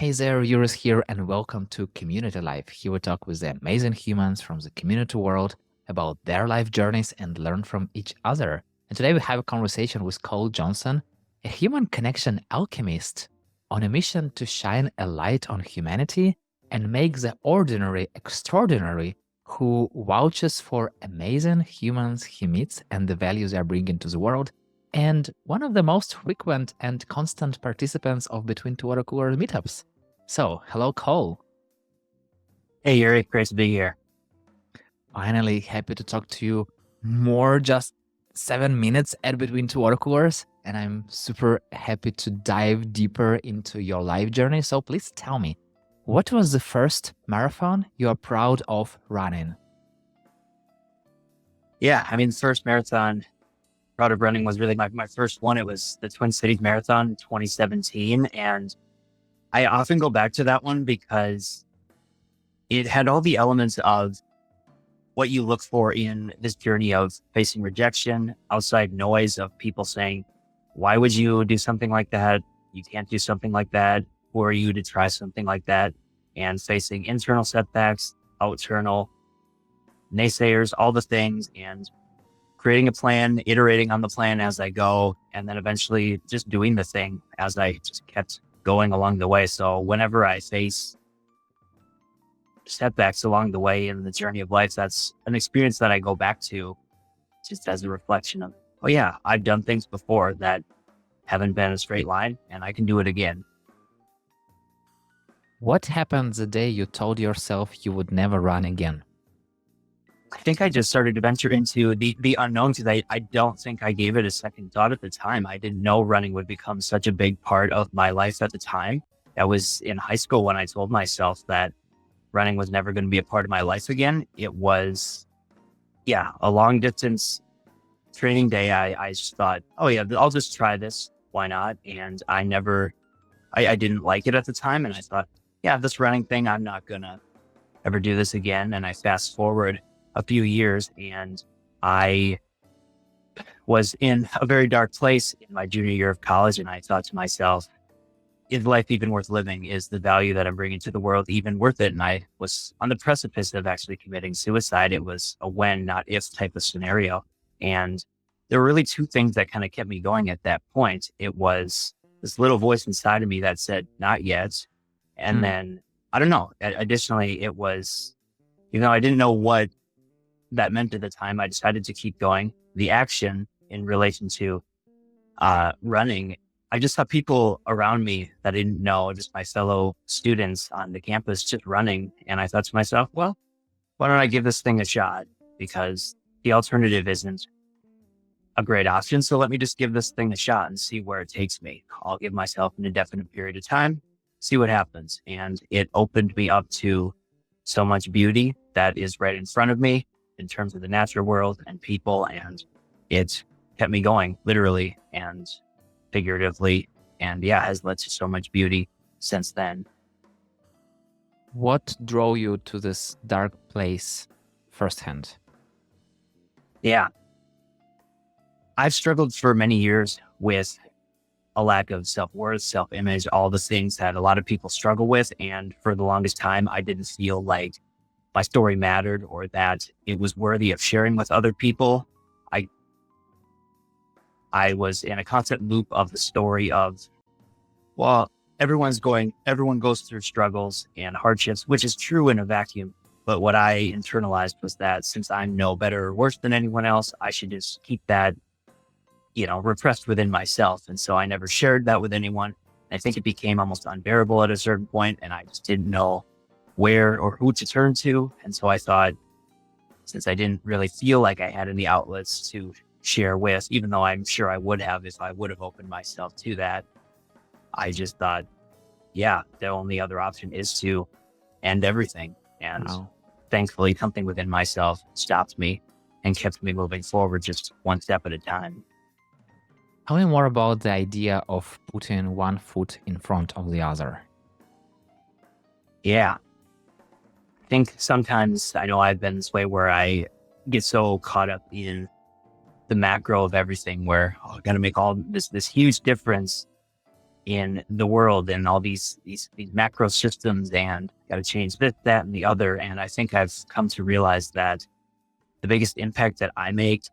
Hey there, Eurus here, and welcome to Community Life. Here we talk with the amazing humans from the community world about their life journeys and learn from each other. And today we have a conversation with Cole Johnson, a human connection alchemist, on a mission to shine a light on humanity and make the ordinary extraordinary, who vouches for amazing humans he meets and the values they are bringing to the world, and one of the most frequent and constant participants of Between Two Watercooler meetups. So, hello, Cole. Hey, Yuri, great to be here. Finally, happy to talk to you more just 7 minutes at Between Two Watercoolers, and I'm super happy to dive deeper into your life journey. So please tell me, what was the first marathon you are proud of running? Yeah, the first marathon proud of running was really my first one. It was the Twin Cities Marathon in 2017. And I often go back to that one because it had all the elements of what you look for in this journey of facing rejection, outside noise of people saying, why would you do something like that? You can't do something like that. Who are you to try something like that? And facing internal setbacks, external naysayers, all the things, and creating a plan, iterating on the plan as I go, and then eventually just doing the thing as I just kept going along the way. So whenever I face setbacks along the way in the journey of life, that's an experience that I go back to just as a reflection of, oh yeah, I've done things before that haven't been a straight line and I can do it again. What happened the day you told yourself you would never run again? I think I just started to venture into the unknown because I don't think I gave it a second thought at the time. I didn't know running would become such a big part of my life at the time. I was in high school when I told myself that running was never going to be a part of my life again. It was, a long distance training day. I just thought, oh yeah, I'll just try this. Why not? And I didn't like it at the time. And I thought, yeah, this running thing, I'm not going to ever do this again. And I fast forward a few years and I was in a very dark place in my junior year of college. And I thought to myself, is life even worth living? Is the value that I'm bringing to the world even worth it? And I was on the precipice of actually committing suicide. It was a when, not if type of scenario. And there were really two things that kind of kept me going at that point. It was this little voice inside of me that said, not yet. And then, I don't know. Additionally, it was, I didn't know what that meant at the time. I decided to keep going. The action in relation to running, I just saw people around me that I didn't know, just my fellow students on the campus just running. And I thought to myself, well, why don't I give this thing a shot? Because the alternative isn't a great option. So let me just give this thing a shot and see where it takes me. I'll give myself an indefinite period of time, see what happens. And it opened me up to so much beauty that is right in front of me in terms of the natural world and people. And it kept me going literally and figuratively. And has led to so much beauty since then. What drove you to this dark place firsthand? Yeah. I've struggled for many years with a lack of self-worth, self-image, all the things that a lot of people struggle with. And for the longest time, I didn't feel like my story mattered or that it was worthy of sharing with other people. I was in a constant loop of the story of, well, everyone goes through struggles and hardships, which is true in a vacuum. But what I internalized was that since I'm no better or worse than anyone else, I should just keep that, repressed within myself. And so I never shared that with anyone. I think it became almost unbearable at a certain point, and I just didn't know where or who to turn to. And so I thought, since I didn't really feel like I had any outlets to share with, even though I'm sure I would have if I would have opened myself to that, I just thought, the only other option is to end everything. And thankfully, something within myself stopped me and kept me moving forward just one step at a time. Tell me more about the idea of putting one foot in front of the other. Yeah. I think sometimes, I know I've been this way where I get so caught up in the macro of everything where I got to make all this huge difference in the world and all these macro systems, and got to change this, that, and the other. And I think I've come to realize that the biggest impact that I make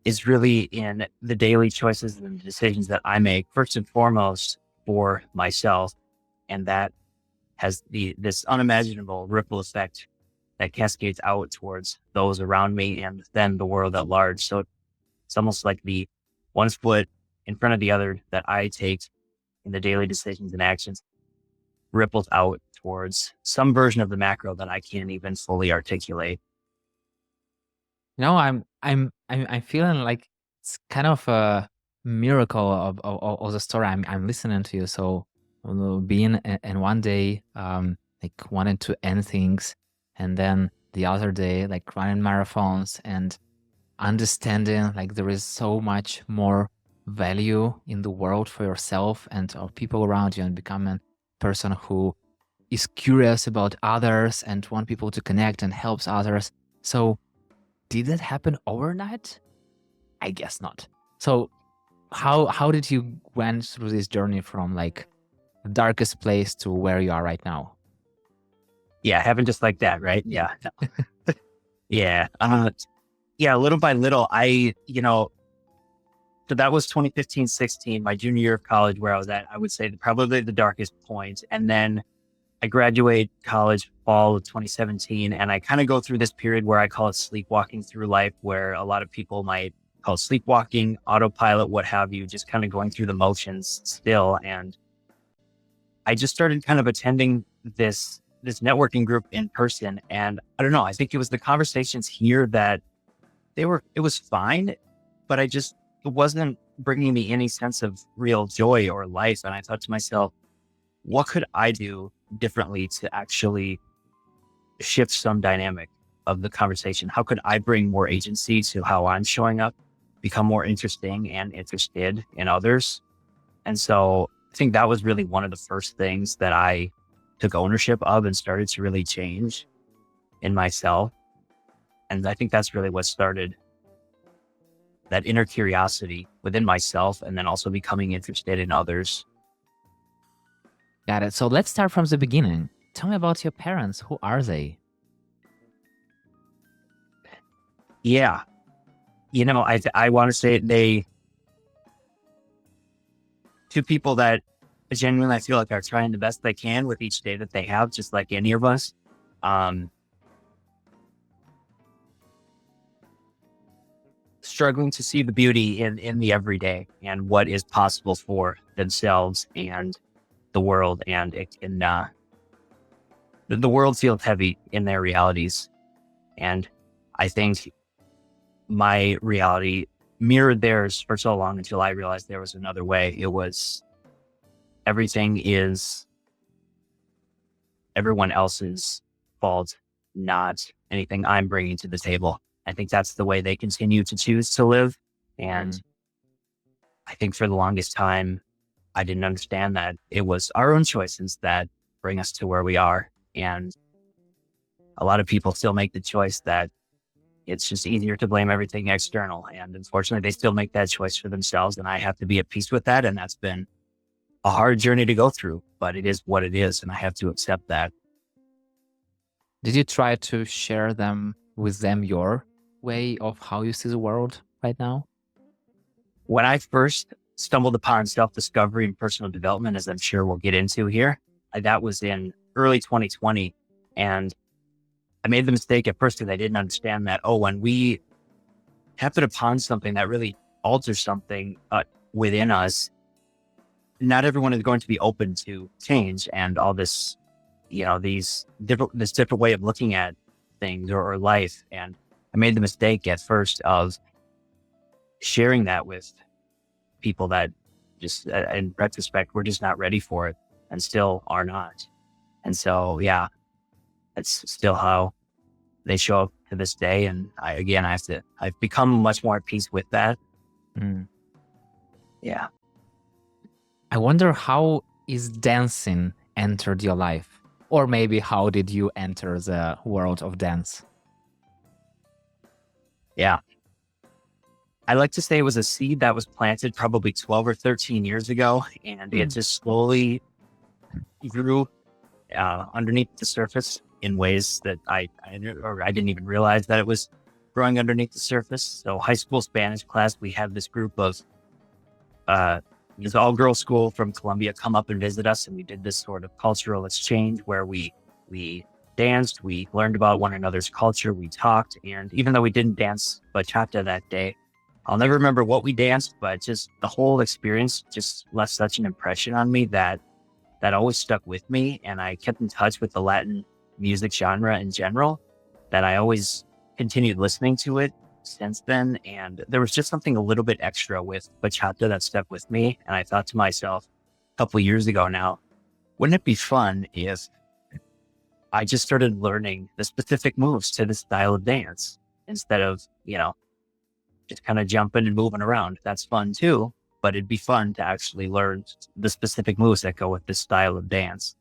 is really in the daily choices and decisions that I make, first and foremost for myself. And that has this unimaginable ripple effect that cascades out towards those around me and then the world at large. So it's almost like the one foot in front of the other that I take in the daily decisions and actions ripples out towards some version of the macro that I can't even fully articulate. I'm feeling like it's kind of a miracle of the story. I'm listening to you. So being in one day, like wanting to end things, and then the other day, like running marathons and understanding like there is so much more value in the world for yourself and of people around you, and becoming a person who is curious about others and want people to connect and helps others. So did that happen overnight? I guess not. So how did you went through this journey from like the darkest place to where you are right now? Yeah, heaven just like that, right? Yeah. Yeah. Yeah, little by little, so that was 2015, 16, my junior year of college, where I was at, I would say probably the darkest point. And then I graduate college fall of 2017, and I kind of go through this period where I call it sleepwalking through life, where a lot of people might call it sleepwalking, autopilot, what have you, just kind of going through the motions still. And I just started kind of attending this networking group in person. And I don't know, I think it was the conversations here that it was fine, but it wasn't bringing me any sense of real joy or life. And I thought to myself, what could I do differently to actually shift some dynamic of the conversation? How could I bring more agency to how I'm showing up, become more interesting and interested in others? And so I think that was really one of the first things that I took ownership of and started to really change in myself. And I think that's really what started that inner curiosity within myself, and then also becoming interested in others. Got it. So let's start from the beginning. Tell me about your parents. Who are they? Yeah. I want to say two people that genuinely I feel like are trying the best they can with each day that they have, just like any of us. Struggling to see the beauty in the everyday and what is possible for themselves and the world. And it can, the world feels heavy in their realities. And I think my reality mirrored theirs for so long until I realized there was another way. It was everything is everyone else's fault, not anything I'm bringing to the table. I think that's the way they continue to choose to live. And I think for the longest time, I didn't understand that it was our own choices that bring us to where we are. And a lot of people still make the choice that it's just easier to blame everything external. And unfortunately, they still make that choice for themselves. And I have to be at peace with that. And that's been a hard journey to go through, but it is what it is. And I have to accept that. Did you try to share with them your way of how you see the world right now? When I first stumbled upon self-discovery and personal development, as I'm sure we'll get into here, that was in early 2020. And I made the mistake at first because I didn't understand that, when we happen upon something that really alters something within us, not everyone is going to be open to change and all this, this different way of looking at things or life. And I made the mistake at first of sharing that with people that just in retrospect, we're just not ready for it and still are not. And so, yeah, that's still how they show up to this day. And I've become much more at peace with that. Yeah. I wonder, how is dancing entered your life? Or maybe how did you enter the world of dance? Yeah. I like to say it was a seed that was planted probably 12 or 13 years ago, and it Mm. just slowly grew underneath the surface in ways that I didn't even realize that it was growing underneath the surface. So high school Spanish class, we had this group of uh, this all girls school from Colombia come up and visit us, and we did this sort of cultural exchange where we danced, we learned about one another's culture, we talked, and even though we didn't dance bachata that day, I'll never remember what we danced, but just the whole experience just left such an impression on me that always stuck with me. And I kept in touch with the Latin music genre in general, that I always continued listening to it since then. And there was just something a little bit extra with bachata that stuck with me. And I thought to myself a couple of years ago now, wouldn't it be fun if I just started learning the specific moves to this style of dance instead of, just kind of jumping and moving around? That's fun too, but it'd be fun to actually learn the specific moves that go with this style of dance.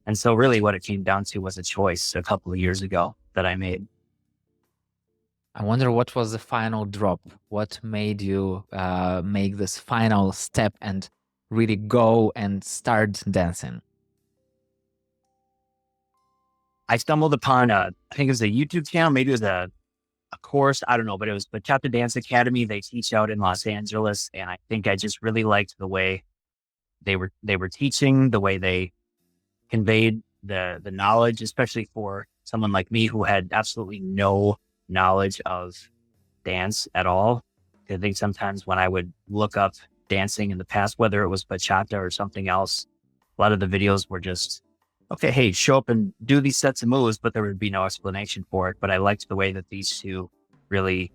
And so really what it came down to was a choice a couple of years ago that I made. I wonder what was the final drop? What made you make this final step and really go and start dancing? I stumbled upon I think it was a YouTube channel, maybe it was a course, I don't know, but it was Bachata Dance Academy. They teach out in Los Angeles. And I think I just really liked the way they were teaching, the way they conveyed the knowledge, especially for someone like me who had absolutely no knowledge of dance at all. I think sometimes when I would look up dancing in the past, whether it was bachata or something else, a lot of the videos were just, okay, hey, show up and do these sets of moves, but there would be no explanation for it. But I liked the way that these two really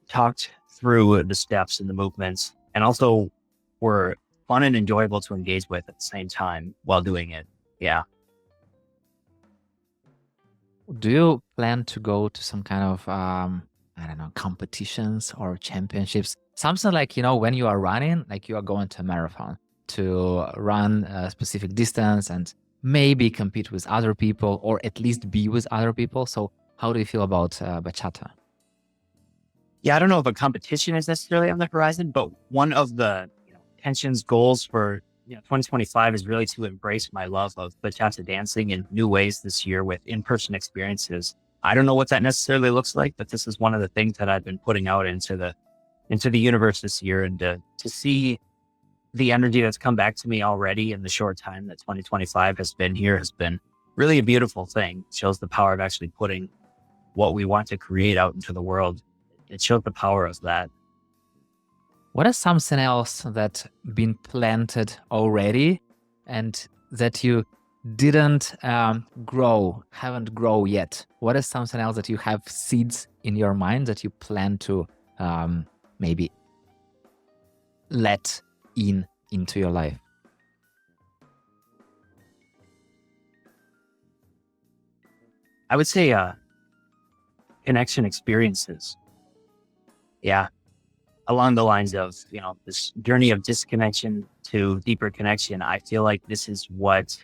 talked through the steps and the movements, and also were fun and enjoyable to engage with at the same time while doing it. Yeah. Do you plan to go to some kind of, I don't know, competitions or championships? Something like, when you are running, like you are going to a marathon to run a specific distance and maybe compete with other people or at least be with other people. So how do you feel about bachata? Yeah, I don't know if a competition is necessarily on the horizon, but one of the intentions, goals for 2025 is really to embrace my love of bachata dancing in new ways this year with in-person experiences. I don't know what that necessarily looks like, but this is one of the things that I've been putting out into the universe this year, and to see the energy that's come back to me already in the short time that 2025 has been here has been really a beautiful thing. It shows the power of actually putting what we want to create out into the world. It shows the power of that. What is something else that been planted already and that you didn't haven't grow yet? What is something else that you have seeds in your mind that you plan to maybe let into your life? I would say connection experiences. Yeah. Along the lines of, this journey of disconnection to deeper connection, I feel like this is what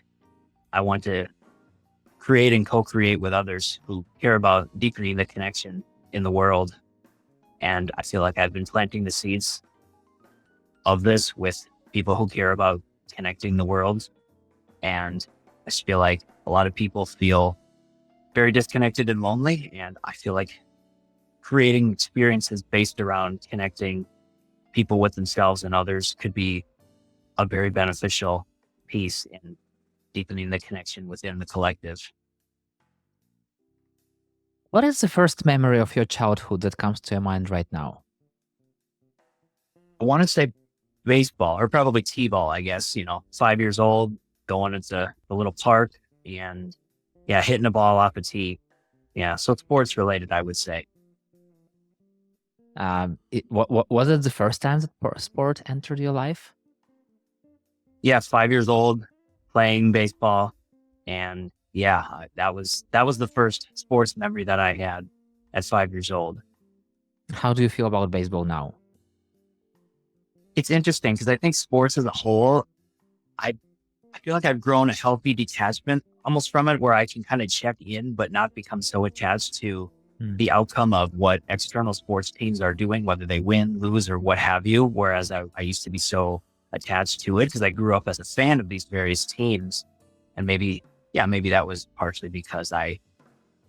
I want to create and co-create with others who care about deepening the connection in the world. And I feel like I've been planting the seeds of this with people who care about connecting the world. And I just feel like a lot of people feel very disconnected and lonely. And I feel like creating experiences based around connecting people with themselves and others could be a very beneficial piece in deepening the connection within the collective. What is the first memory of your childhood that comes to your mind right now? I want to say baseball, or probably t-ball, I guess, 5 years old, going into the little park and hitting a ball off a tee. Yeah. So sports related, I would say. Was it the first time that sport entered your life? Yeah. 5 years old, playing baseball. And that was the first sports memory that I had at 5 years old. How do you feel about baseball now? It's interesting because I think sports as a whole, I feel like I've grown a healthy detachment almost from it, where I can kind of check in, but not become so attached to Mm. the outcome of what external sports teams are doing, whether they win, lose, or what have you. Whereas I used to be so attached to it because I grew up as a fan of these various teams. And maybe, yeah, maybe that was partially because I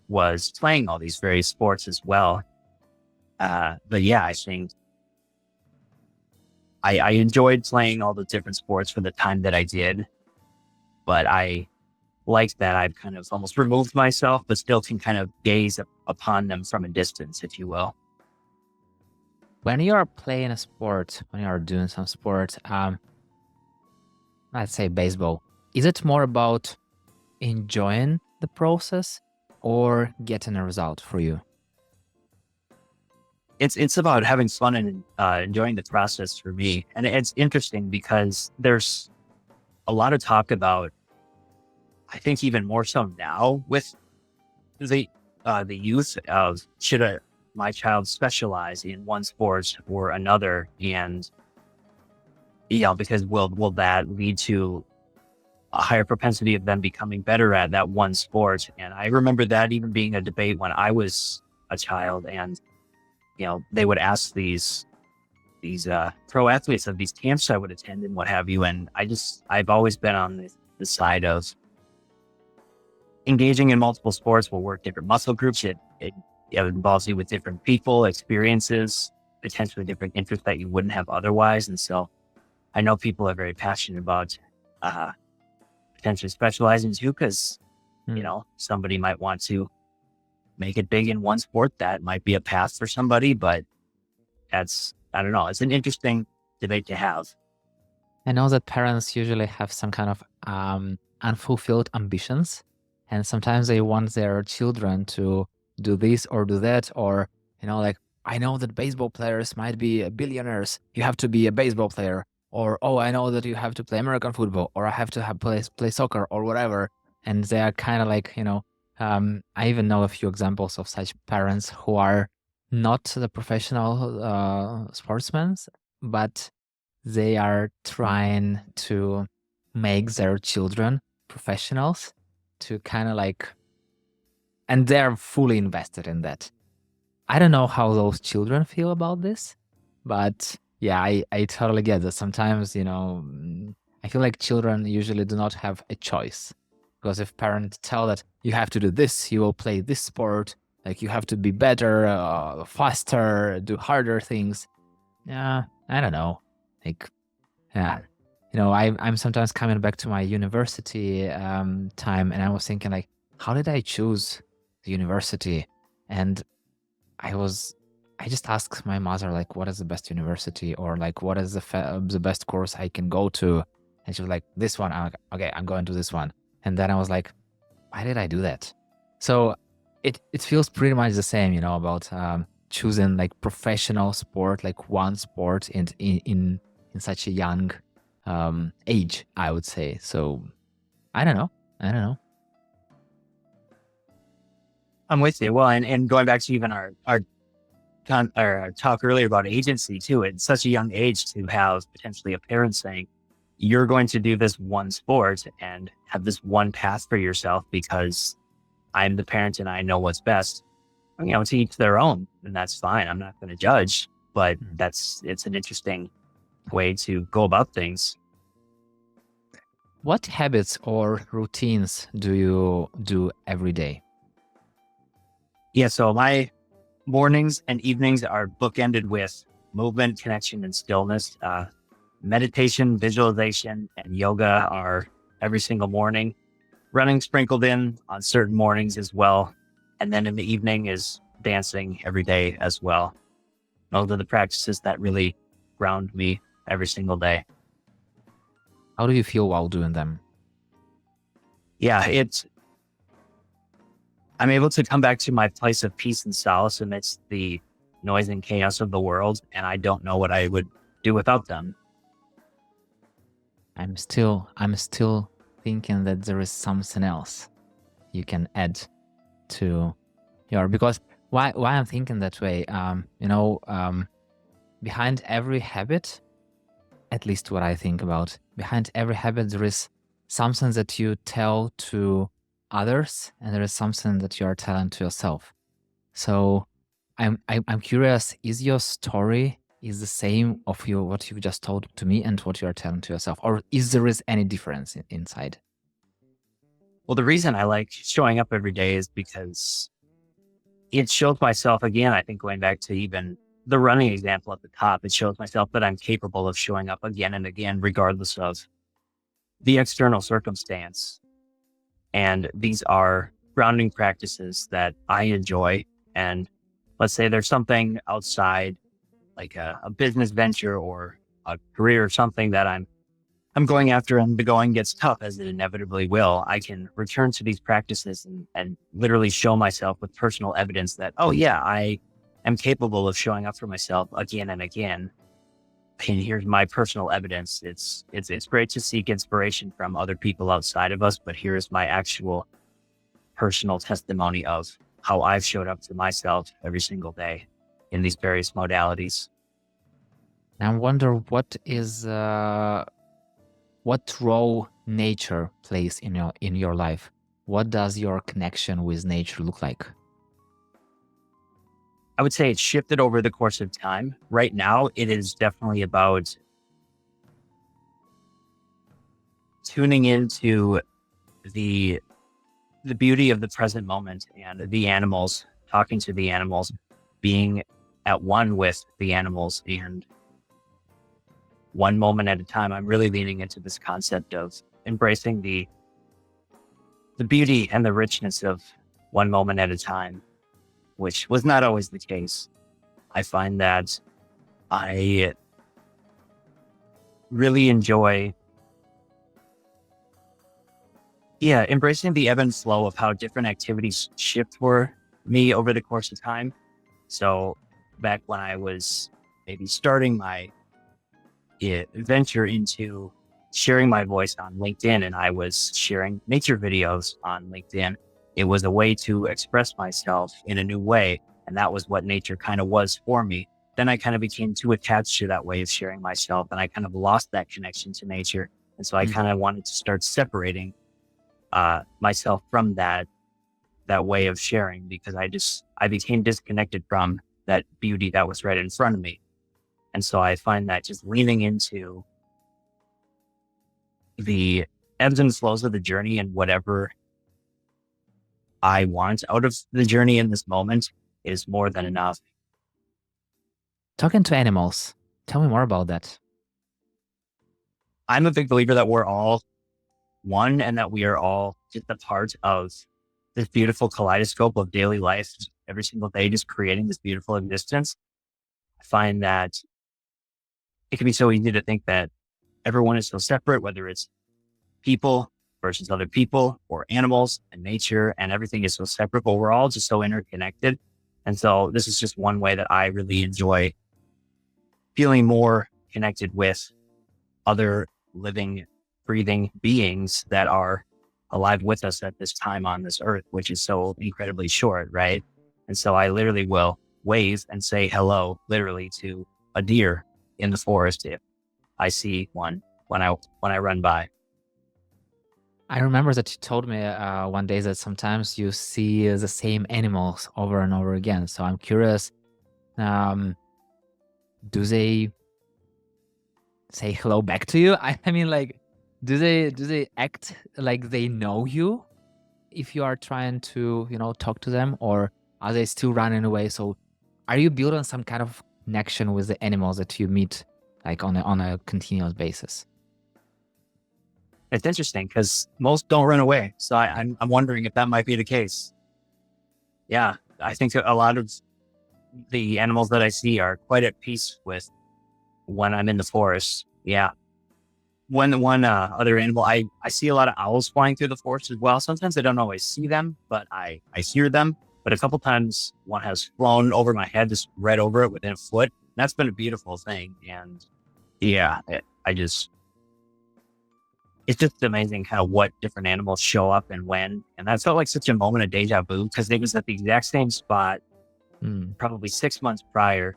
was playing all these various sports as well. But yeah, I think I enjoyed playing all the different sports for the time that I did, but I liked that I've kind of almost removed myself, but still can kind of gaze upon them from a distance, if you will. When you are playing a sport, when you are doing some sport, let's say baseball, is it more about enjoying the process or getting a result for you? It's about having fun and enjoying the process for me. And it's interesting because there's a lot of talk about, I think even more so now with the youth of my child specialize in one sport or another, and because will that lead to a higher propensity of them becoming better at that one sport? And I remember that even being a debate when I was a child, and they would ask these pro athletes of these camps I would attend and what have you. And I've always been on the side of engaging in multiple sports will work different muscle groups. It involves you with different people, experiences, potentially different interests that you wouldn't have otherwise. And so I know people are very passionate about potentially specializing too, because, somebody might want to make it big in one sport. That might be a path for somebody, but I don't know. It's an interesting debate to have. I know that parents usually have some kind of unfulfilled ambitions, and sometimes they want their children to do this or do that, or like, I know that baseball players might be billionaires. You have to be a baseball player, or oh, I know that you have to play American football, or I have to play soccer or whatever. And they are kind of like, I even know a few examples of such parents who are not the professional sportsmen, but they are trying to make their children professionals, to kind of like, and they're fully invested in that. I don't know how those children feel about this, but yeah, I totally get that. Sometimes, I feel like children usually do not have a choice, because if parents tell that you have to do this, you will play this sport, like you have to be better, faster, do harder things. Yeah, I don't know. Like, yeah, I'm sometimes coming back to my university time, and I was thinking like, how did I choose the university? And I just asked my mother, like, what is the best university, or like, what is the best course I can go to? And she was like, this one. I'm like, okay, I'm going to this one. And then I was like, why did I do that? So it feels pretty much the same, about choosing like professional sport, like one sport in such a young age, I would say. So I don't know. I'm with you. Well, and going back to even our talk earlier about agency too, at such a young age to have potentially a parent saying, you're going to do this one sport and have this one path for yourself because I'm the parent and I know what's best. To each their own, and that's fine. I'm not going to judge, but it's an interesting way to go about things. What habits or routines do you do every day? Yeah, so my mornings and evenings are bookended with movement, connection, and stillness. Meditation, visualization, and yoga are every single morning. Running sprinkled in on certain mornings as well. And then in the evening is dancing every day as well. Those are the practices that really ground me every single day. How do you feel while doing them? Yeah, I'm able to come back to my place of peace and solace amidst the noise and chaos of the world, and I don't know what I would do without them. I'm still thinking that there is something else you can add to because why I'm thinking that way, behind every habit, at least what I think about, behind every habit there is something that you tell to others, and there is something that you are telling to yourself. So I'm curious, is your story is the same of your what you just told to me and what you are telling to yourself, or is any difference inside? Well, the reason I like showing up every day is because it shows myself again. I think going back to even the running example at the top, it shows myself that I'm capable of showing up again and again, regardless of the external circumstance. And these are grounding practices that I enjoy. And let's say there's something outside, like a business venture or a career or something that I'm going after, and the going gets tough as it inevitably will. I can return to these practices and literally show myself with personal evidence that, oh yeah, I am capable of showing up for myself again and again. And here's my personal evidence. It's great to seek inspiration from other people outside of us, but here's my actual personal testimony of how I've showed up to myself every single day in these various modalities. I wonder what role nature plays in your life. What does your connection with nature look like? I would say it's shifted over the course of time. Right now, it is definitely about tuning into the the beauty of the present moment and the animals, talking to the animals, being at one with the animals, and one moment at a time. I'm really leaning into this concept of embracing the beauty and the richness of one moment at a time, which was not always the case. I find that I really enjoy, embracing the ebb and flow of how different activities shift for me over the course of time. So back when I was maybe starting my venture into sharing my voice on LinkedIn, and I was sharing nature videos on LinkedIn, it was a way to express myself in a new way. And that was what nature kind of was for me. Then I kind of became too attached to that way of sharing myself, and I kind of lost that connection to nature. And so I Mm. kind of wanted to start separating myself from that way of sharing, because I became disconnected from that beauty that was right in front of me. And so I find that just leaning into the ebbs and flows of the journey and whatever I want out of the journey in this moment is more than enough. Talking to animals. Tell me more about that. I'm a big believer that we're all one, and that we are all just a part of this beautiful kaleidoscope of daily life every single day, just creating this beautiful existence. I find that it can be so easy to think that everyone is so separate, whether it's people versus other people or animals and nature, and everything is so separate, but we're all just so interconnected. And so this is just one way that I really enjoy feeling more connected with other living, breathing beings that are alive with us at this time on this earth, which is so incredibly short, right? And so I literally will wave and say hello, literally, to a deer in the forest if I see one when I run by. I remember that you told me one day that sometimes you see the same animals over and over again. So I'm curious, um, do they say hello back to you? I mean, like, do they act like they know you if you are trying to, talk to them, or are they still running away? So are you building some kind of connection with the animals that you meet like on a continuous basis? It's interesting because most don't run away. So I'm wondering if that might be the case. Yeah, I think a lot of the animals that I see are quite at peace with when I'm in the forest. Yeah. One other animal, I see a lot of owls flying through the forest as well. Sometimes I don't always see them, but I hear them. But a couple times one has flown over my head, just right over it within a foot. That's been a beautiful thing. And yeah, it's just amazing kind of what different animals show up and when. And that felt like such a moment of deja vu, because it was at the exact same spot Mm. probably 6 months prior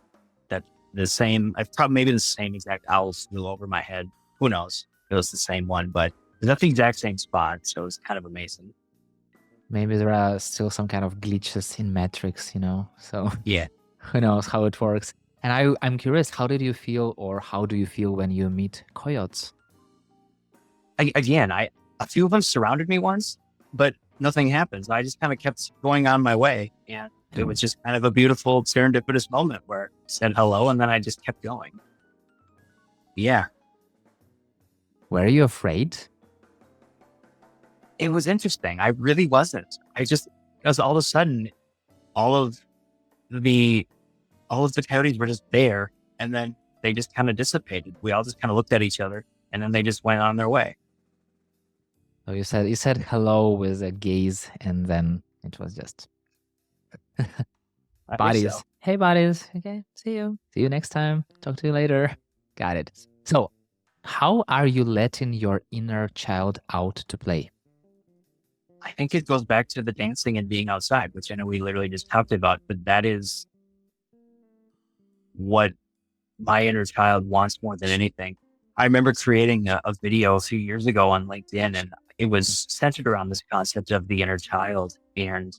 that the same, probably maybe the same exact owl flew over my head. Who knows? It was the same one, but it was at the exact same spot. So it was kind of amazing. Maybe there are still some kind of glitches in Matrix, So Yeah. who knows how it works. And I'm curious, how did you feel or how do you feel when you meet coyotes? Again, a few of them surrounded me once, but nothing happens. I just kind of kept going on my way, and it was just kind of a beautiful serendipitous moment where I said hello, and then I just kept going. Yeah, Were you afraid? it was interesting. I really wasn't. Because all of a sudden, all of the all of the coyotes were just there, and then they just kind of dissipated. We all just kind of looked at each other, and then they just went on their way. So you said hello with a gaze, and then it was just I think so. buddies. Hey buddies. Okay, see you. See you next time. Talk to you later. Got it. So how are you letting your inner child out to play? I think it goes back to the dancing and being outside, which I know we literally just talked about, but that is what my inner child wants more than anything. I remember creating a video a few years ago on LinkedIn, and it was centered around this concept of the inner child. And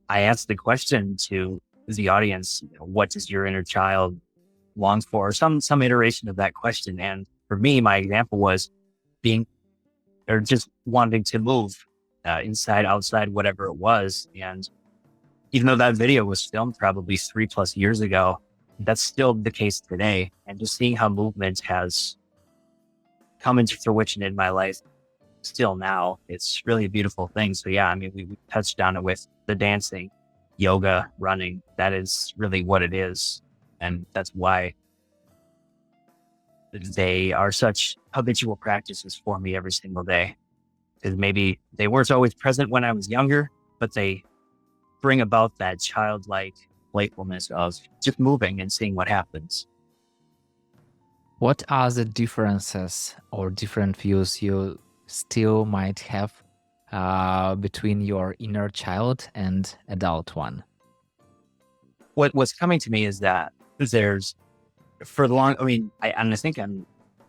I asked the question to the audience, what does your inner child long for? Or some iteration of that question. And for me, my example was being or just wanting to move inside, outside, whatever it was. And even though that video was filmed probably 3+ years ago, that's still the case today. And just seeing how movement has come into fruition in my life still now, it's really a beautiful thing. So yeah, I mean, we touched on it with the dancing, yoga, running. That is really what it is. And that's why they are such habitual practices for me every single day. Because maybe they weren't always present when I was younger, but they bring about that childlike playfulness of just moving and seeing what happens. What are the differences or different views you still might have between your inner child and adult one? What's coming to me is that there's for the long, I mean, I think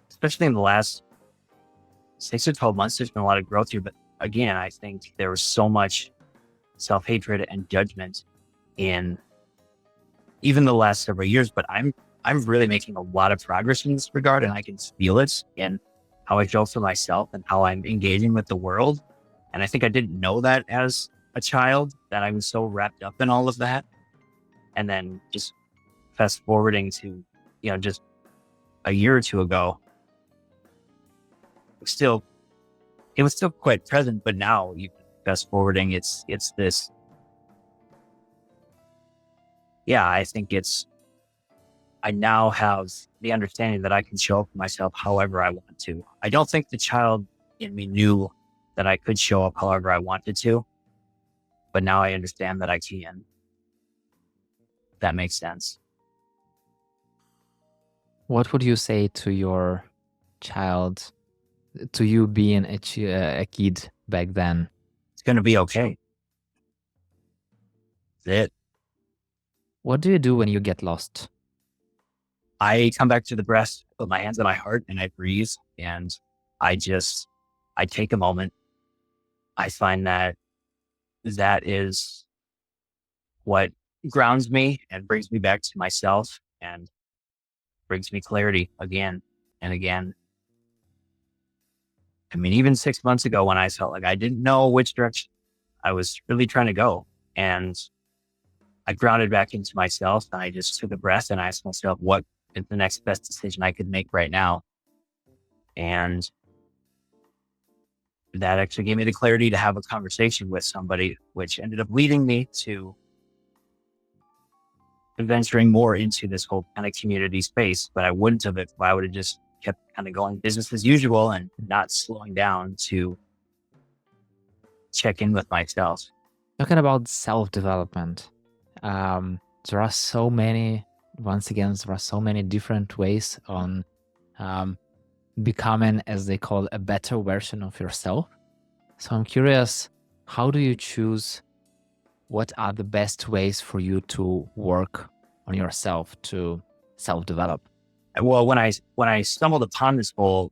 especially in the last 6 or 12 months, there's been a lot of growth here. But again, I think there was so much self-hatred and judgment in even the last several years. But I'm really making a lot of progress in this regard, and I can feel it in how I feel for myself and how I'm engaging with the world. And I think I didn't know that as a child, that I was so wrapped up in all of that. And then just fast forwarding to, just a year or two ago, it was still quite present, but now you fast forwarding, it's this, yeah, I think I now have the understanding that I can show up for myself however I want to. I don't think the child in me knew that I could show up however I wanted to, but now I understand that I can. That makes sense. What would you say to your child, to you being a kid back then? It's going to be okay. That's it. What do you do when you get lost? I come back to the breath, put my hands on my heart, and I breathe. And I take a moment. I find that is what grounds me and brings me back to myself and brings me clarity again and again. I mean, even 6 months ago when I felt like I didn't know which direction I was really trying to go, and I grounded back into myself, and I just took a breath and I asked myself, what is the next best decision I could make right now? And that actually gave me the clarity to have a conversation with somebody, which ended up leading me to venturing more into this whole kind of community space. But I wouldn't have if I would have just kept kind of going business as usual and not slowing down to check in with myself. Talking about self-development, there are so many, once again, there are so many different ways on becoming, as they call, a better version of yourself. So I'm curious, how do you choose what are the best ways for you to work on yourself to self-develop? Well, when I stumbled upon this whole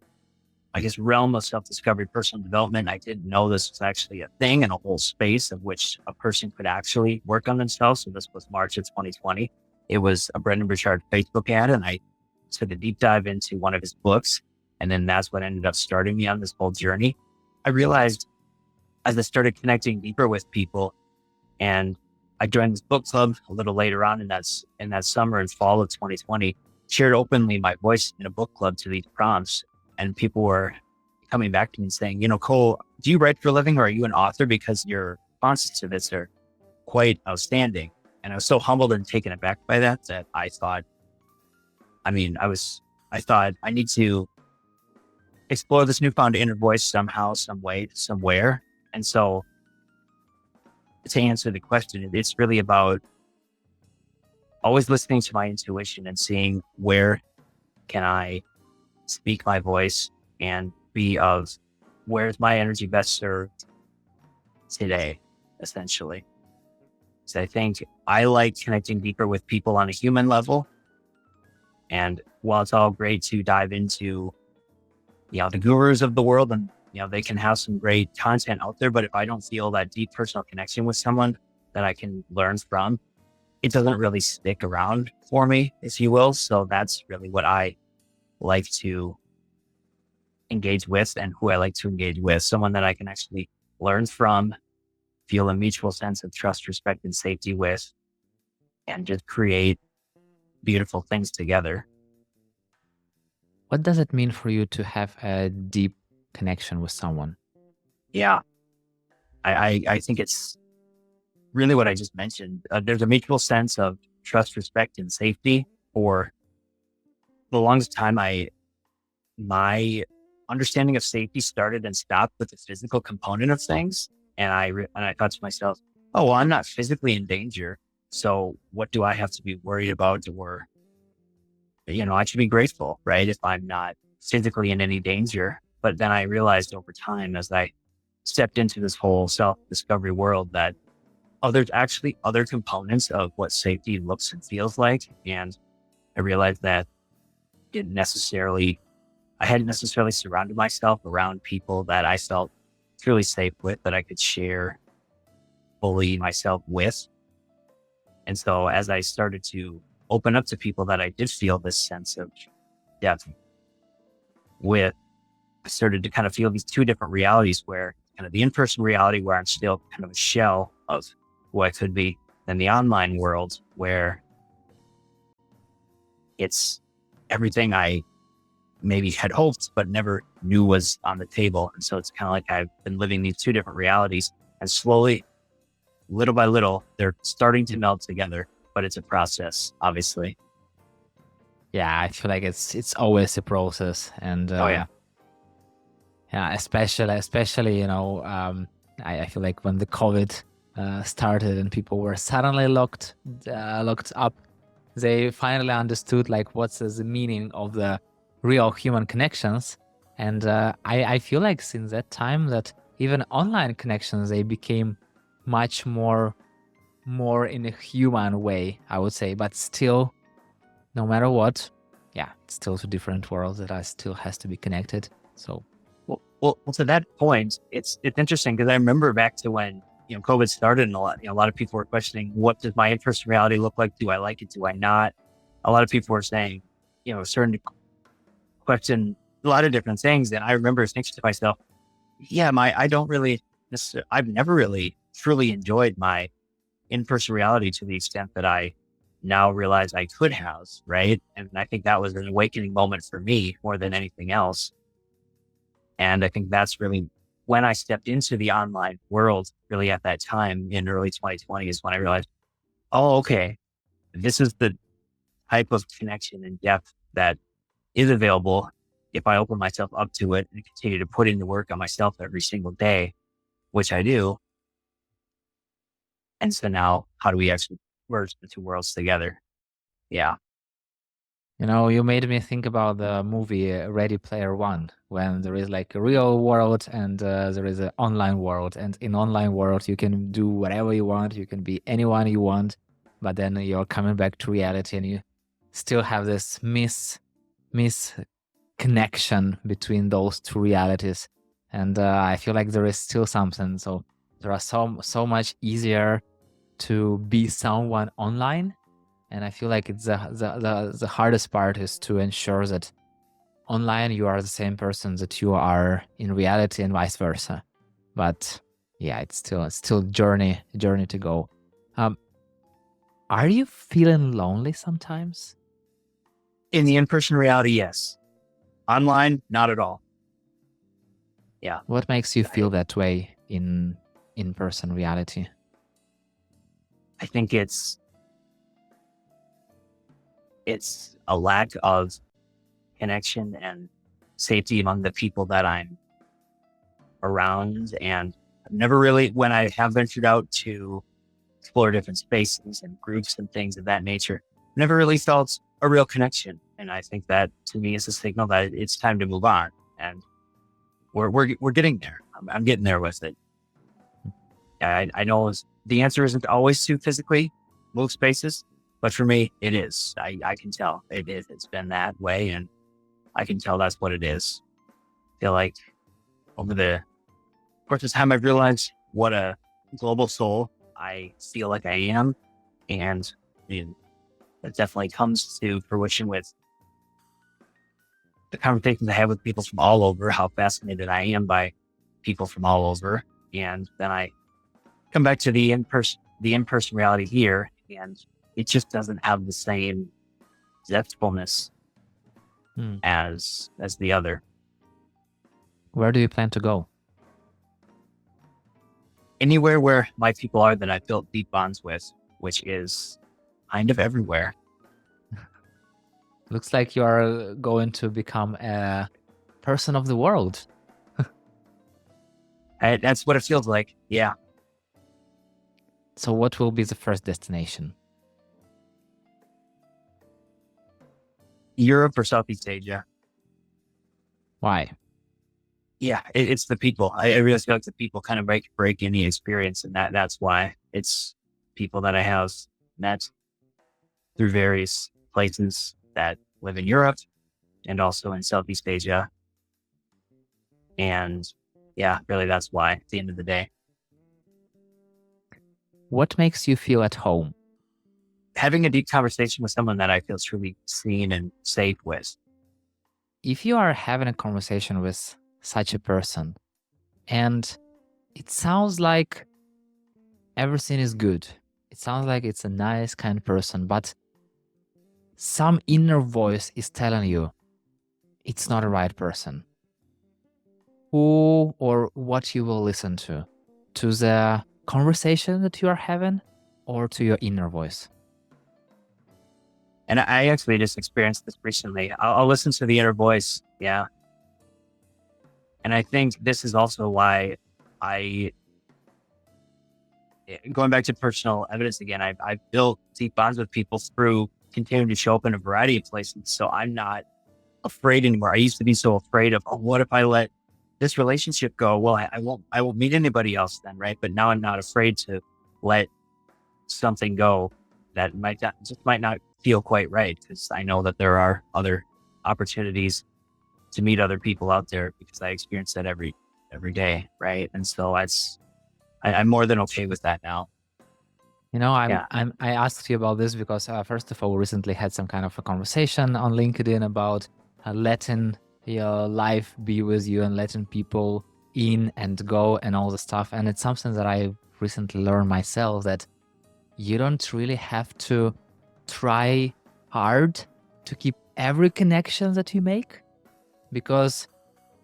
I guess, realm of self-discovery, personal development. I didn't know this was actually a thing and a whole space of which a person could actually work on themselves. So this was March of 2020. It was a Brendan Burchard Facebook ad, and I took a deep dive into one of his books. And then that's what ended up starting me on this whole journey. I realized as I started connecting deeper with people, and I joined this book club a little later on in that summer and fall of 2020, shared openly my voice in a book club to these prompts. And people were coming back to me and saying, Cole, do you write for a living, or are you an author? Because your responses to this are quite outstanding. And I was so humbled and taken aback by that I thought, I thought I need to explore this newfound inner voice somehow, some way, somewhere. And so to answer the question, it's really about always listening to my intuition and seeing where can I speak my voice and be of where's my energy best served today, essentially. So I think I like connecting deeper with people on a human level. And while it's all great to dive into, the gurus of the world, and, they can have some great content out there, but if I don't feel that deep personal connection with someone that I can learn from, it doesn't really stick around for me, if you will. So that's really what I like to engage with, and who I like to engage with, someone that I can actually learn from, feel a mutual sense of trust, respect, and safety with, and just create beautiful things together. What does it mean for you to have a deep connection with someone? Yeah. I think it's really what I just mentioned. There's a mutual sense of trust, respect, and safety. For the longest time, my understanding of safety started and stopped with the physical component of things. And I thought to myself, oh, well, I'm not physically in danger. So what do I have to be worried about? Or, I should be grateful, right? If I'm not physically in any danger. But then I realized over time, as I stepped into this whole self-discovery world, that there's actually other components of what safety looks and feels like. And I realized that I hadn't necessarily surrounded myself around people that I felt truly safe with, that I could share fully myself with. And so as I started to open up to people that I did feel this sense of depth with, I started to kind of feel these two different realities, where kind of the in-person reality where I'm still kind of a shell of who I could be, then the online world where it's everything I maybe had hoped but never knew was on the table. And so it's kind of like I've been living these two different realities, and slowly, little by little, they're starting to meld together, but it's a process, obviously. Yeah, I feel like it's always a process, and Oh yeah. yeah, especially I feel like when the COVID started and people were suddenly locked up, they finally understood like what's the meaning of the real human connections. And I feel like since that time that even online connections, they became much more in a human way, I would say. But still, no matter what, yeah, it's still two different worlds that still has to be connected. So Well, to that point, it's interesting, because I remember back to when COVID started, and a lot of people were questioning, what does my in-person reality look like? Do I like it? Do I not? A lot of people were saying, starting to question a lot of different things. And I remember thinking to myself, yeah, I've never really truly enjoyed my in-person reality to the extent that I now realize I could have, right? And I think that was an awakening moment for me more than anything else. And I think that's really when I stepped into the online world, really at that time in early 2020, is when I realized, oh, okay, this is the type of connection and depth that is available if I open myself up to it and continue to put in the work on myself every single day, which I do. And so now, how do we actually merge the two worlds together? Yeah. you made me think about the movie Ready Player One, when there is like a real world and there is an online world. And in online world, you can do whatever you want. You can be anyone you want, but then you're coming back to reality and you still have this connection between those two realities. And I feel like there is still something. So there are so much easier to be someone online. And I feel like it's the hardest part is to ensure that online you are the same person that you are in reality and vice versa. But yeah, it's still journey to go. Um, are you feeling lonely sometimes? In the in-person reality, yes. Online, not at all. Yeah. What makes you feel that way in in-person reality? I think it's a lack of connection and safety among the people that I'm around. And I've never really, when I have ventured out to explore different spaces and groups and things of that nature, never really felt a real connection. And I think that to me is a signal that it's time to move on. And we're getting there. I'm getting there with it. I know the answer isn't always to physically move spaces, but for me, it is. I can tell it is. It's been that way, and I can tell that's what it is. I feel like over the course of time, I've realized what a global soul I feel like I am, and that definitely comes to fruition with the conversations I have with people from all over, how fascinated I am by people from all over. And then I come back to the in-person reality here, and it just doesn't have the same zestfulness as the other. Where do you plan to go? Anywhere where my people are that I've built deep bonds with, which is kind of everywhere. Looks like you are going to become a person of the world. That's what it feels like. Yeah. So what will be the first destination? Europe or Southeast Asia. Why? Yeah, it's the people. I really feel like the people kind of break any experience, and that's why it's people that I have met through various places that live in Europe and also in Southeast Asia. And yeah, really that's why at the end of the day. What makes you feel at home? Having a deep conversation with someone that I feel truly seen and safe with. If you are having a conversation with such a person and it sounds like everything is good, it sounds like it's a nice, kind person, but some inner voice is telling you it's not a right person. Who or what you will listen to? To the conversation that you are having or to your inner voice? And I actually just experienced this recently. I'll listen to the inner voice. Yeah. And I think this is also why going back to personal evidence again, I've built deep bonds with people through continuing to show up in a variety of places. So I'm not afraid anymore. I used to be so afraid of, oh, what if I let this relationship go? Well, I won't meet anybody else then, right? But now I'm not afraid to let something go that might not feel quite right, because I know that there are other opportunities to meet other people out there because I experience that every day, right? And so I'm more than okay with that now. You know, I asked you about this because first of all, we recently had some kind of a conversation on LinkedIn about letting your life be with you and letting people in and go and all the stuff. And it's something that I recently learned myself, that you don't really have to try hard to keep every connection that you make, because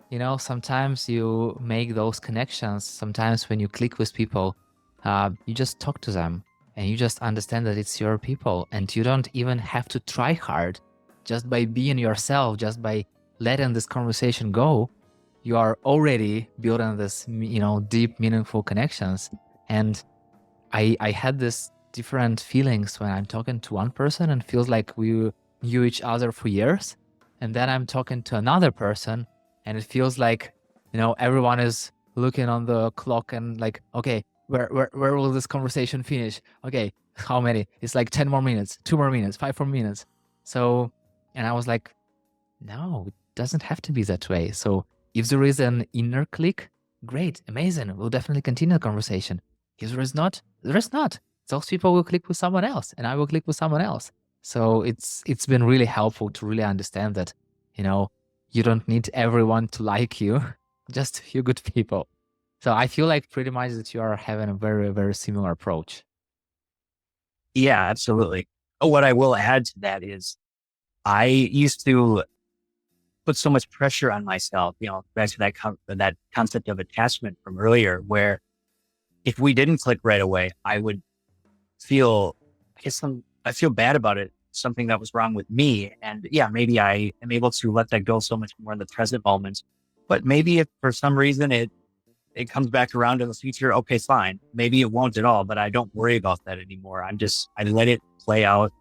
you know, sometimes you make those connections. Sometimes when you click with people, you just talk to them and you just understand that it's your people, and you don't even have to try hard. Just by being yourself, just by letting this conversation go, you are already building this, you know, deep, meaningful connections. And I had this different feelings when I'm talking to one person and feels like we knew each other for years, and then I'm talking to another person and it feels like, you know, everyone is looking on the clock and like, okay, where will this conversation finish? Okay, how many? It's like 10 more minutes, 2 more minutes, 5 more minutes. So, and I was like, no, doesn't have to be that way. So if there is an inner click, great, amazing. We'll definitely continue the conversation. If there is not, there is not. Those people will click with someone else and I will click with someone else. So it's been really helpful to really understand that, you know, you don't need everyone to like you, just a few good people. So I feel like pretty much that you are having a very, very similar approach. Yeah, absolutely. Oh, what I will add to that is I used to put so much pressure on myself, back to that concept of attachment from earlier, where if we didn't click right away, I would feel, I feel bad about it, something that was wrong with me. And yeah, maybe I am able to let that go so much more in the present moment. But maybe if for some reason it comes back around in the future, okay, fine. Maybe it won't at all, but I don't worry about that anymore. I let it play out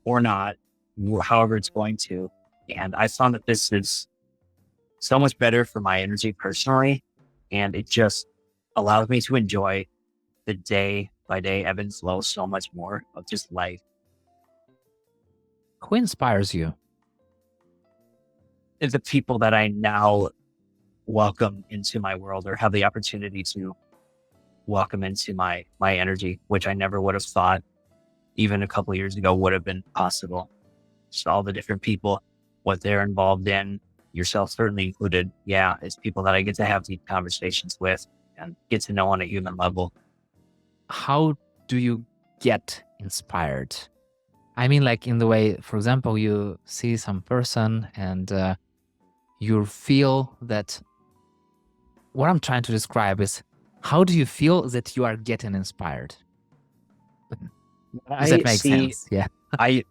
or not, however it's going to. And I found that this is so much better for my energy personally. And it just allows me to enjoy the day by day ebb and flow so much more of just life. Who inspires you? It's the people that I now welcome into my world or have the opportunity to welcome into my energy, which I never would have thought even a couple of years ago would have been possible. Just all the different people, what they're involved in, yourself certainly included. Yeah, it's people that I get to have deep conversations with and get to know on a human level. How do you get inspired? I mean, like in the way, for example, you see some person and you feel that what I'm trying to describe is how do you feel that you are getting inspired? Does I that make see sense? Yeah.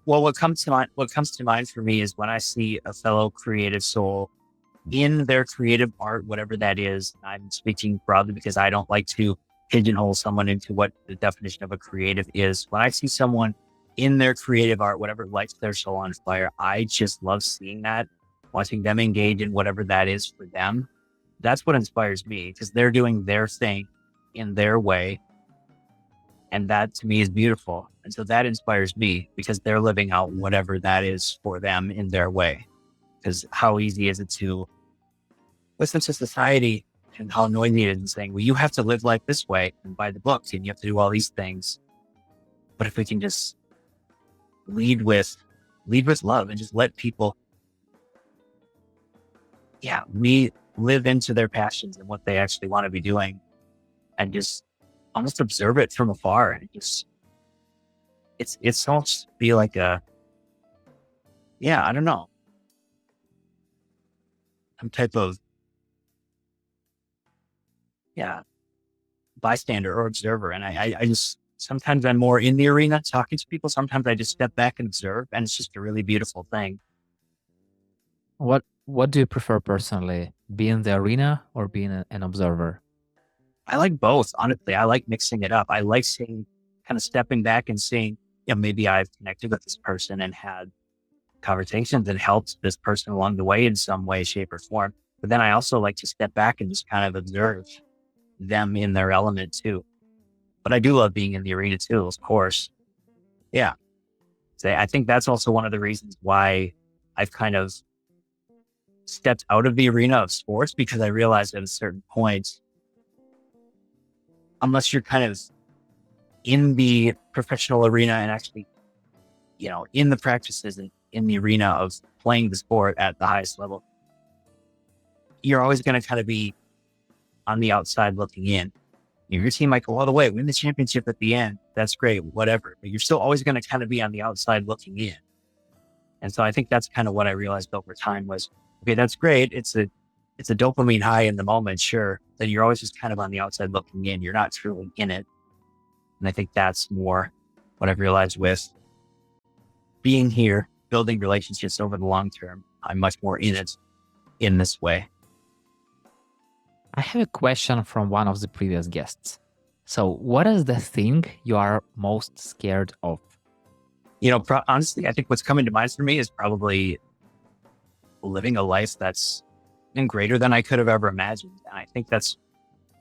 what comes to mind for me is when I see a fellow creative soul in their creative art, whatever that is. I'm speaking broadly because I don't like to pigeonhole someone into what the definition of a creative is. When I see someone in their creative art, whatever lights their soul on fire, I just love seeing that, watching them engage in whatever that is for them. That's what inspires me because they're doing their thing in their way. And that to me is beautiful. And so that inspires me because they're living out whatever that is for them in their way. Because how easy is it to listen to society and how noisy it is and saying, well, you have to live life this way and buy the books and you have to do all these things. But if we can just lead with love and just let people, we live into their passions and what they actually want to be doing and just almost observe it from afar. And it's almost be like I don't know, some type of, bystander or observer. And I just, sometimes I'm more in the arena talking to people. Sometimes I just step back and observe. And it's just a really beautiful thing. What do you prefer personally? Be in the arena or being an observer? I like both. Honestly, I like mixing it up. I like seeing, kind of stepping back and seeing, maybe I've connected with this person and had conversations and helped this person along the way in some way, shape, or form. But then I also like to step back and just kind of observe them in their element too. But I do love being in the arena too, of course. Yeah. So I think that's also one of the reasons why I've kind of stepped out of the arena of sports, because I realized at a certain point, unless you're kind of in the professional arena and actually, in the practices and in the arena of playing the sport at the highest level, you're always going to kind of be on the outside looking in. Your team might go all the way, win the championship at the end. That's great, whatever. But you're still always going to kind of be on the outside looking in. And so I think that's kind of what I realized over time was, okay, that's great. It's a dopamine high in the moment, sure. Then you're always just kind of on the outside looking in. You're not truly in it. And I think that's more what I've realized with being here, building relationships over the long term. I'm much more in it in this way. I have a question from one of the previous guests. So, what is the thing you are most scared of? Honestly, I think what's coming to mind for me is probably living a life that's greater than I could have ever imagined. And I think that's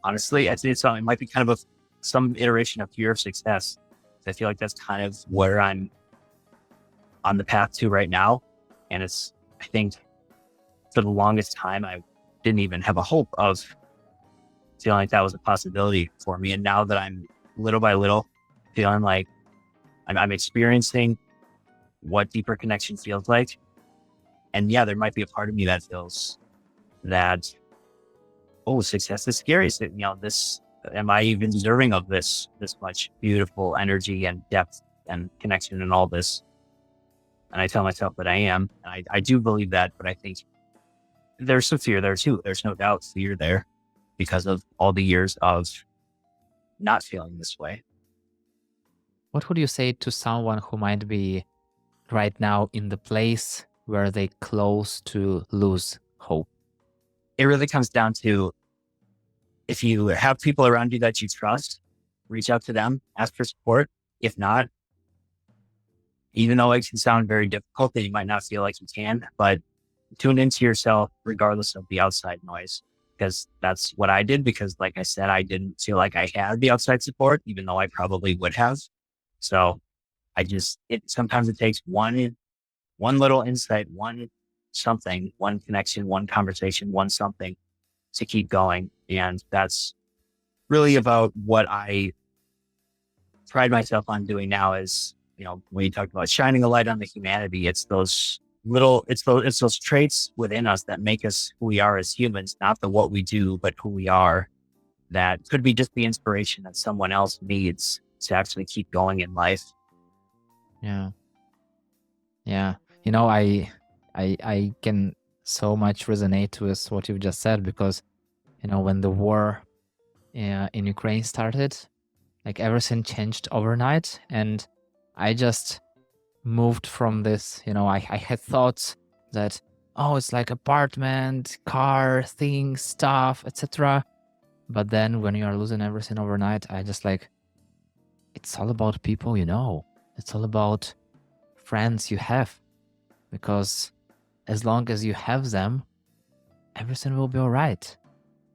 honestly, it might be kind of some iteration of fear of success. I feel like that's kind of where I'm on the path to right now. And I think for the longest time, I didn't even have a hope of feeling like that was a possibility for me. And now that I'm little by little feeling like I'm experiencing what deeper connection feels like. And yeah, there might be a part of me that feels that, oh, success is scary. So, am I even deserving of this much beautiful energy and depth and connection and all this? And I tell myself that I am. And I do believe that, but I think there's some fear there too. There's no doubt fear there because of all the years of not feeling this way. What would you say to someone who might be right now in the place where they close to lose hope? It really comes down to, if you have people around you that you trust, reach out to them, ask for support. If not, even though it can sound very difficult and you might not feel like you can, but tune into yourself regardless of the outside noise. Because that's what I did. Because like I said, I didn't feel like I had the outside support, even though I probably would have. So sometimes it takes one little insight, one something, one connection, one conversation, one something to keep going. And that's really about what I pride myself on doing now is, when you talk about shining a light on the humanity, it's those traits within us that make us who we are as humans, not the what we do, but who we are. That could be just the inspiration that someone else needs to actually keep going in life. Yeah. Yeah. I can so much resonate with what you've just said because, when the war in Ukraine started, like everything changed overnight. And I just moved from this, I had thoughts that, oh, it's like apartment, car, things, stuff, etc. But then when you are losing everything overnight, I just like, it's all about people, it's all about friends you have, because as long as you have them, everything will be all right.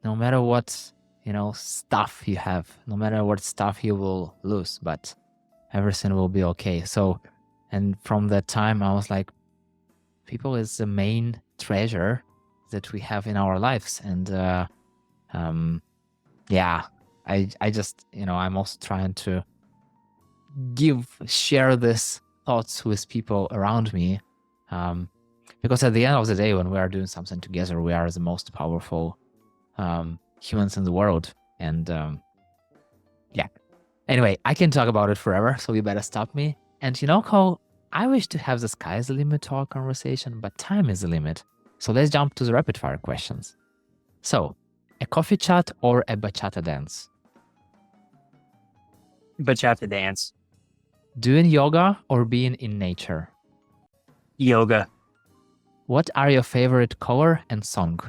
No matter what, stuff you have, no matter what stuff you will lose, but everything will be okay. So, and from that time, I was like, people is the main treasure that we have in our lives. And yeah, I just, I'm also trying to share this thoughts with people around me. Because at the end of the day, when we are doing something together, we are the most powerful humans in the world. And yeah. Anyway, I can talk about it forever, so you better stop me. And Cole, I wish to have the sky is the limit to our conversation, but time is the limit. So let's jump to the rapid fire questions. So, a coffee chat or a bachata dance? Bachata dance. Doing yoga or being in nature? Yoga. What are your favorite color and song?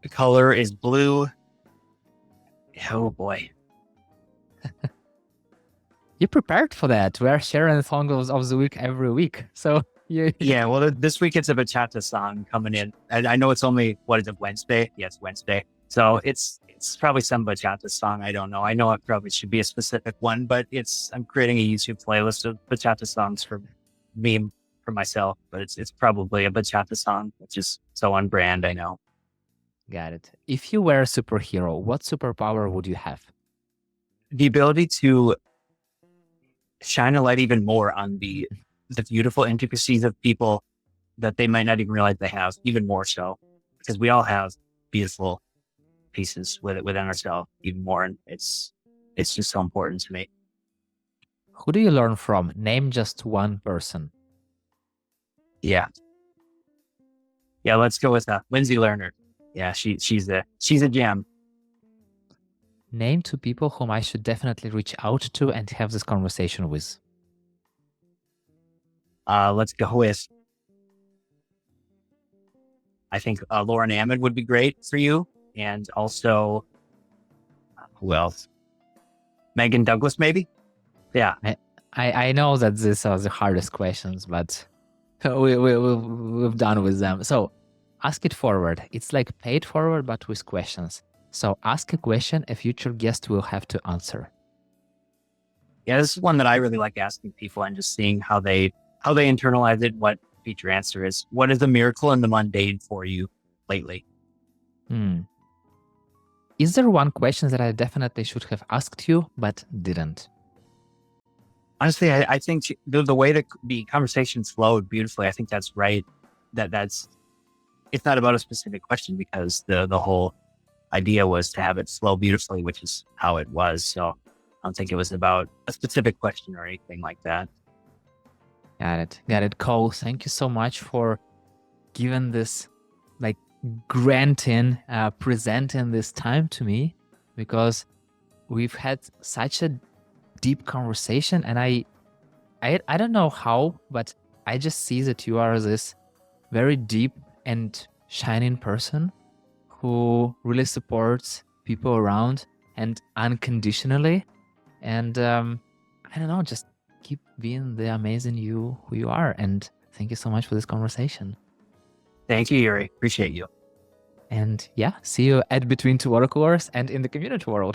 The color is blue. Oh boy. You're prepared for that. We are sharing the song of the week every week. So yeah, well, this week it's a bachata song coming in. And I know it's only, what is it, Wednesday? Yes, Wednesday. So it's probably some bachata song. I don't know. I know it probably should be a specific one, but I'm creating a YouTube playlist of bachata songs for me, for myself, but it's probably a bachata song, which is so on brand, I know. Got it. If you were a superhero, what superpower would you have? The ability to shine a light even more on the beautiful intricacies of people that they might not even realize they have, even more so, because we all have beautiful pieces within ourselves, even more. And it's just so important to me. Who do you learn from? Name just one person. Yeah, let's go with Lindsay Lerner. Yeah, she's a gem. Name two people whom I should definitely reach out to and have this conversation with. Let's go with, I think Lauren Ammon would be great for you. And also, who else? Megan Douglas, maybe? Yeah. I know that these are the hardest questions, but we've done with them. So ask it forward. It's like pay it forward, but with questions. So ask a question a future guest will have to answer. Yeah, this is one that I really like asking people and just seeing how they internalize it, what feature answer is, what is the miracle in the mundane for you lately? Hmm. Is there one question that I definitely should have asked you, but didn't? Honestly, I think the way the conversations flowed beautifully, I think that's right. That's it's not about a specific question because the whole idea was to have it flow beautifully, which is how it was. So I don't think it was about a specific question or anything like that. Got it. Got it. Cole, thank you so much for giving this, like, presenting this time to me, because we've had such a deep conversation, and I don't know how, but I just see that you are this very deep and shining person who really supports people around and unconditionally. And I don't know, just keep being the amazing you who you are. And thank you so much for this conversation. Thank you, Yuri. Appreciate you. And yeah, see you at Between Two Watercoolers and in the community world.